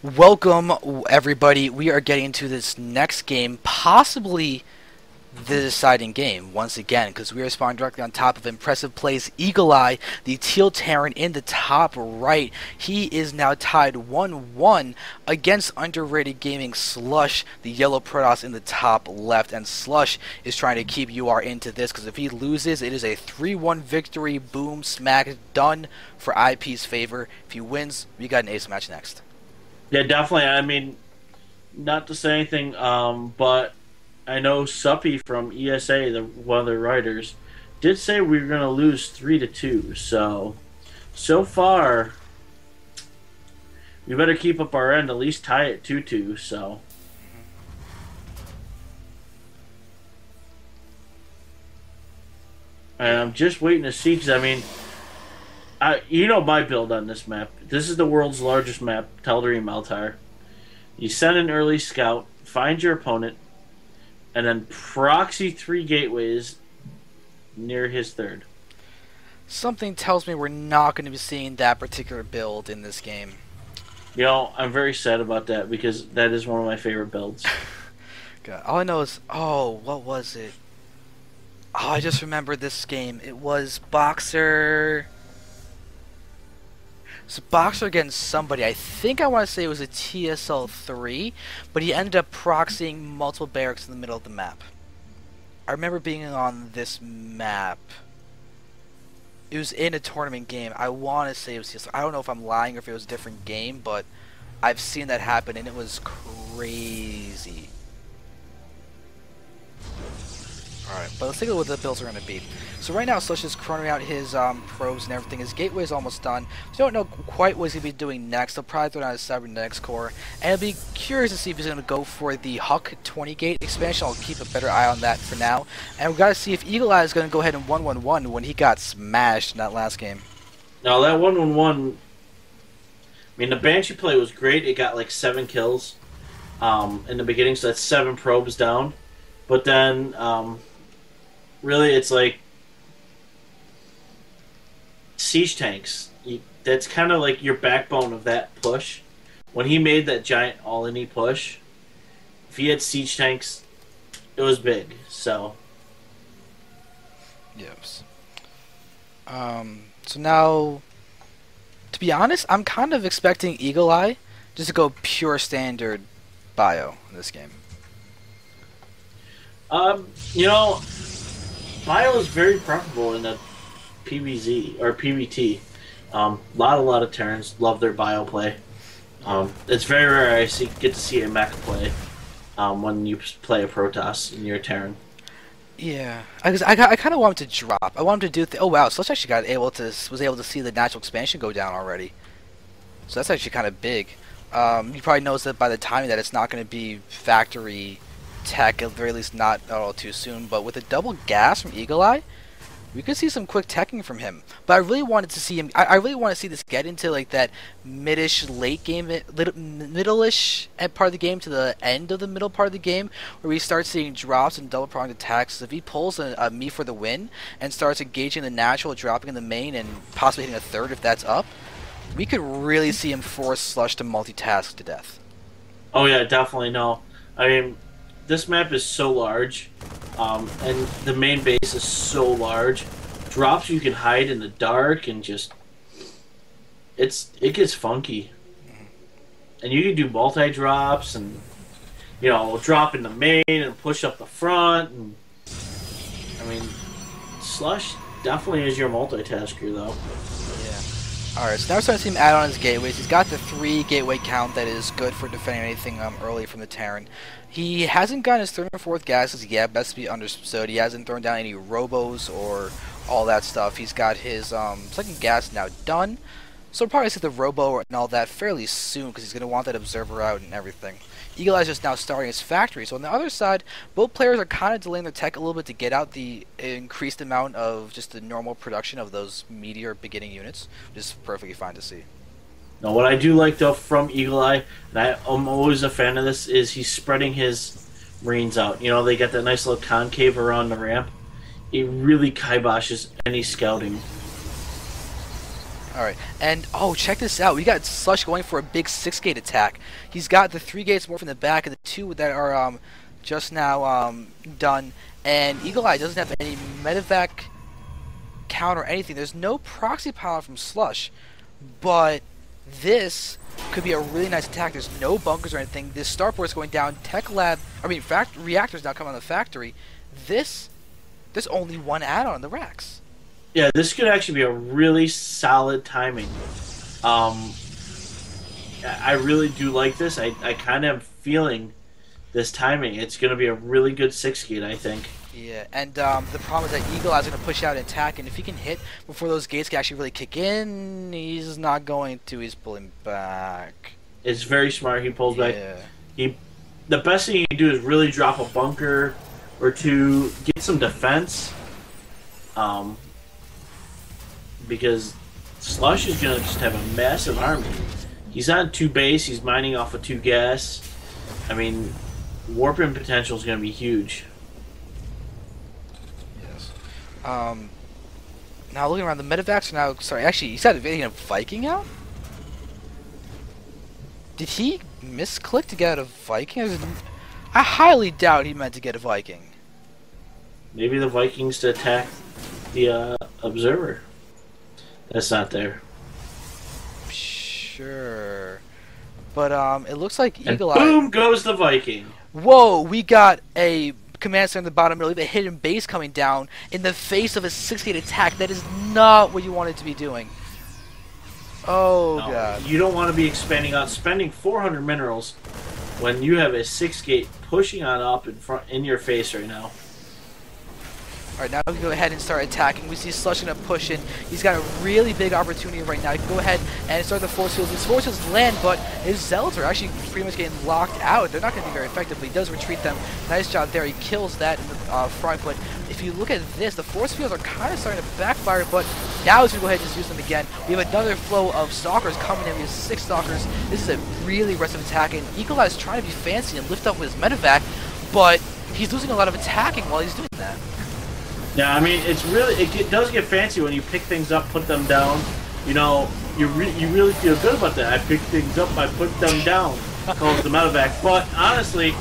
Welcome, everybody. We are getting into this next game, possibly the deciding game, once again, because we are spawning directly on top of impressive plays. EagleEye, the teal Terran in the top right. He is now tied 1-1 against underrated gaming Slush, the yellow Protoss in the top left. And Slush is trying to keep UR into this, because if he loses, it is a 3-1 victory. Boom, smack, done for IP's favor. If he wins, we got an ace match next. Yeah, definitely. I mean, not to say anything, but I know Suppy from ESA, one of the writers, did say we were going to lose 3-2. So far, we better keep up our end, at least tie it 2-2. So, and I'm just waiting to see because I mean, you know my build on this map. This is the world's largest map, Tal'Darim Altar. You send an early scout, find your opponent, and then proxy 3 gateways near his third. Something tells me we're not going to be seeing that particular build in this game. You know, I'm very sad about that because that is one of my favorite builds. God, all I know is, what was it? Oh, I just remembered this game. It was Boxer. So Boxer against somebody. I think I want to say it was a TSL3, but he ended up proxying multiple barracks in the middle of the map. I remember being on this map. It was in a tournament game. I want to say it was TSL. I don't know if I'm lying or if it was a different game, but I've seen that happen, and it was crazy. Alright, but let's take a look at what the builds are going to be. So right now, Slush is chroning out his probes and everything. His gateway is almost done. So we don't know quite what he's going to be doing next. He'll probably throw down his cybernetics core. And I'll be curious to see if he's going to go for the Huck 20 gate expansion. I'll keep a better eye on that for now. And we've got to see if EagleEye is going to go ahead and 1-1-1 when he got smashed in that last game. Now that 1-1-1, I mean the Banshee play was great. It got like 7 kills in the beginning, so that's 7 probes down. But then really it's like siege tanks. That's kind of like your backbone of that push. When he made that giant all-in-e push, if he had siege tanks, it was big. So, yes. So now, to be honest, I'm kind of expecting EagleEye just to go pure standard bio in this game. You know, bio is very preferable in a PVZ or PVT. A lot of Terrans love their bio play. It's very rare I get to see a mech play when you play a Protoss and you're a Terran. Yeah, I kind of want him to drop. I want him to do. Oh wow, Slush actually was able to see the natural expansion go down already. So that's actually kind of big. You probably noticed that by the timing that it's not going to be factory tech, at the very least not at all too soon. But with a double gas from EagleEye, we could see some quick teching from him. But I really wanted to see him. I really want to see this get into like that midish late game, middle-ish part of the game to the end of the middle part of the game, where we start seeing drops and double pronged attacks. If he pulls a me for the win and starts engaging the natural, dropping in the main, and possibly hitting a third if that's up, we could really see him force Slush to multitask to death. Oh yeah, definitely no. I mean, this map is so large, and the main base is so large. Drops you can hide in the dark and just it gets funky. And you can do multi drops and drop in the main and push up the front. And I mean, Slush definitely is your multitasker though. Alright, so now we're starting to see him add on his gateways. He's got the 3 gateway count that is good for defending anything early from the Terran. He hasn't gotten his 3rd and 4th gases yet, best to be understood. He hasn't thrown down any robos or all that stuff. He's got his 2nd gas now done. So we'll probably see the robo and all that fairly soon because he's going to want that observer out and everything. EagleEye is just now starting his factory. So on the other side, both players are kind of delaying their tech a little bit to get out the increased amount of just the normal production of those meteor beginning units, which is perfectly fine to see. Now, what I do like though from EagleEye, and I'm always a fan of this, is he's spreading his Marines out. You know, they got that nice little concave around the ramp. It really kiboshes any scouting. Alright, and oh, check this out. We got Slush going for a big 6-gate attack. He's got the 3 gates more from the back and the 2 that are just now done. And EagleEye doesn't have any medevac count or anything. There's no proxy pylon from Slush, but this could be a really nice attack. There's no bunkers or anything. This starport's going down. Reactors now come on the factory. There's only one add-on in the racks. Yeah, this could actually be a really solid timing. I really do like this. I kind of am feeling this timing. It's going to be a really good 6-gate, I think. Yeah, and the problem is that EagleEye's going to push out and attack, and if he can hit before those gates can actually really kick in, he's not going to. He's pulling back. It's very smart. He pulls back. Yeah. The best thing you can do is really drop a bunker or two, get some defense. Because Slush is going to just have a massive army. He's on 2 base. He's mining off of 2 gas. I mean, warping potential is going to be huge. Yes. Now looking around, the medevacs are now. Sorry, actually, you said a Viking out. Did he misclick to get a Viking? I highly doubt he meant to get a Viking. Maybe the Vikings to attack the observer. That's not there. Sure. But it looks like EagleEye. Boom goes the Viking. Whoa, we got a command center in the bottom middle, a hidden base coming down in the face of a 6-gate attack. That is not what you wanted to be doing. Oh no, god. You don't want to be spending 400 minerals when you have a 6-gate pushing on up in your face right now. Alright, now we can go ahead and start attacking. We see Slush gonna push in. He's got a really big opportunity right now. He can go ahead and start the force fields. His force fields land, but his zealots are actually pretty much getting locked out. They're not going to be very effective, but he does retreat them. Nice job there. He kills that in the front, but if you look at this, the force fields are kind of starting to backfire, but now he's going to go ahead and just use them again. We have another flow of Stalkers coming in. We have 6 Stalkers. This is a really aggressive attack, and EagleEye is trying to be fancy and lift up with his medevac, but he's losing a lot of attacking while he's doing that. Yeah, I mean, it does get fancy when you pick things up, put them down. You know, you really feel good about that. I pick things up, I put them down. Calls the medevac. But honestly,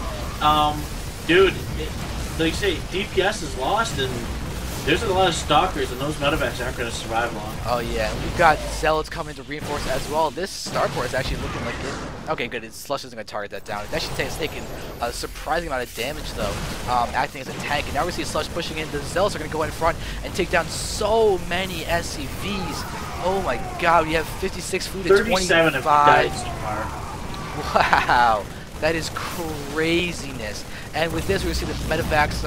dude, like you say, DPS is lost, and there's a lot of Stalkers, and those medevacs aren't going to survive long. Oh yeah, and we've got Zealots coming to reinforce as well. This starport is actually looking like it. Okay, good. Slush isn't going to target that down. It actually it's taking a surprising amount of damage, though, acting as a tank. And now we see Slush pushing in. The Zealots are going to go in front and take down so many SCVs. Oh my god, we have 56 food at 37 have died so far. Wow, that is craziness. And with this, we're going to see the medevacs.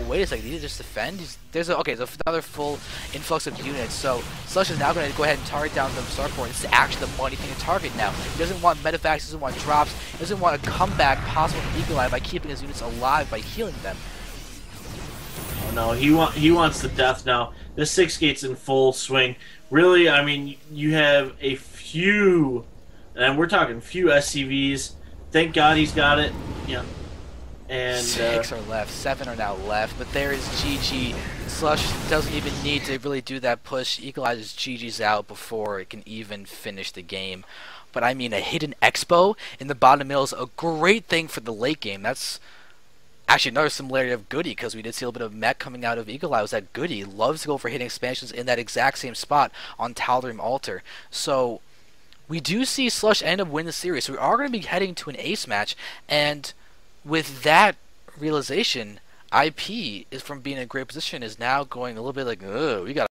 Wait a second, did he just defend? There's another full influx of units. So Slush is now going to go ahead and target down the starport. This is actually the money thing to target now. He doesn't want medevacs, he doesn't want drops, he doesn't want a comeback possible from EagleEye by keeping his units alive by healing them. Oh no, he wants the death now. This 6-gate's in full swing. Really, I mean, you have a few, and we're talking few SCVs. Thank God he's got it. Yeah. And 6 are left, 7 are now left, but there is GG. Slush doesn't even need to really do that push. EagleEye just GG's out before it can even finish the game. But I mean, a hidden expo in the bottom middle is a great thing for the late game. That's actually another similarity of Goody, because we did see a little bit of mech coming out of EagleEye. Was that Goody loves to go for hidden expansions in that exact same spot on Tal'Darim Altar. So we do see Slush end up winning the series. So we are going to be heading to an ace match, and with that realization, IP is from being in a great position is now going a little bit like, oh, we got